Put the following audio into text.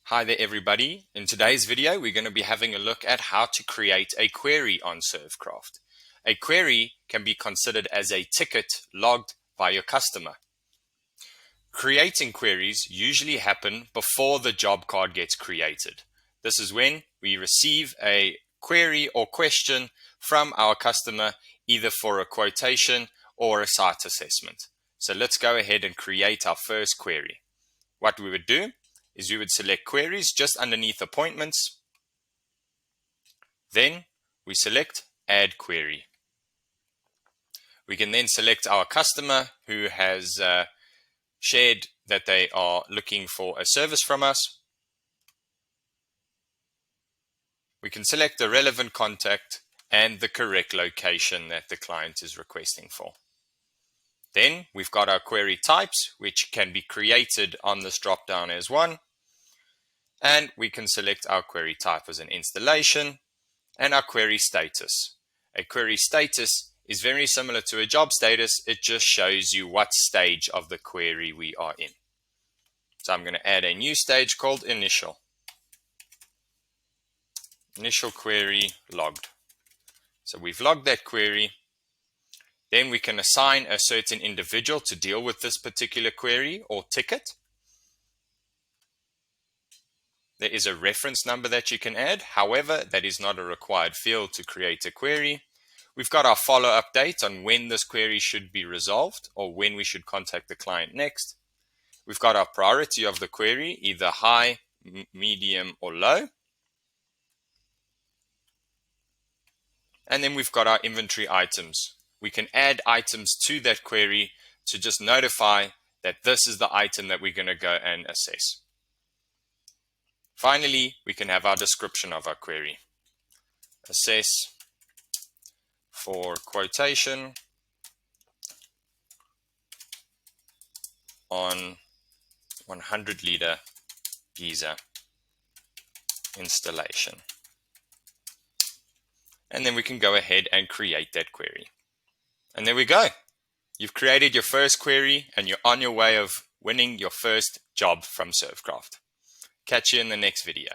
Hi there everybody. In today's video we're going to be having a look at how to create a query on ServeCraft. A query can be considered as a ticket logged by your customer. Creating queries usually happen before the job card gets created. This is when we receive a query or question from our customer either for a quotation or a site assessment. So let's go ahead and create our first query. What we would do is we would select queries just underneath appointments. Then we select add query. We can then select our customer who has shared that they are looking for a service from us. We can select the relevant contact and the correct location that the client is requesting for. Then we've got our query types, which can be created on this drop down as one. And we can select our query type as an installation and our query status. A query status is very similar to a job status. It just shows you what stage of the query we are in. So I'm going to add a new stage called initial. Initial query logged. So we've logged that query. Then we can assign a certain individual to deal with this particular query or ticket. There is a reference number that you can add. However, that is not a required field to create a query. We've got our follow-up date on when this query should be resolved or when we should contact the client next. We've got our priority of the query, either high, medium, or low. And then we've got our inventory items. We can add items to that query to just notify that this is the item that we're going to go and assess. Finally, we can have our description of our query. Assess for quotation on 100-liter geyser installation. And then we can go ahead and create that query. And there we go. You've created your first query and you're on your way of winning your first job from ServeCraft. Catch you in the next video.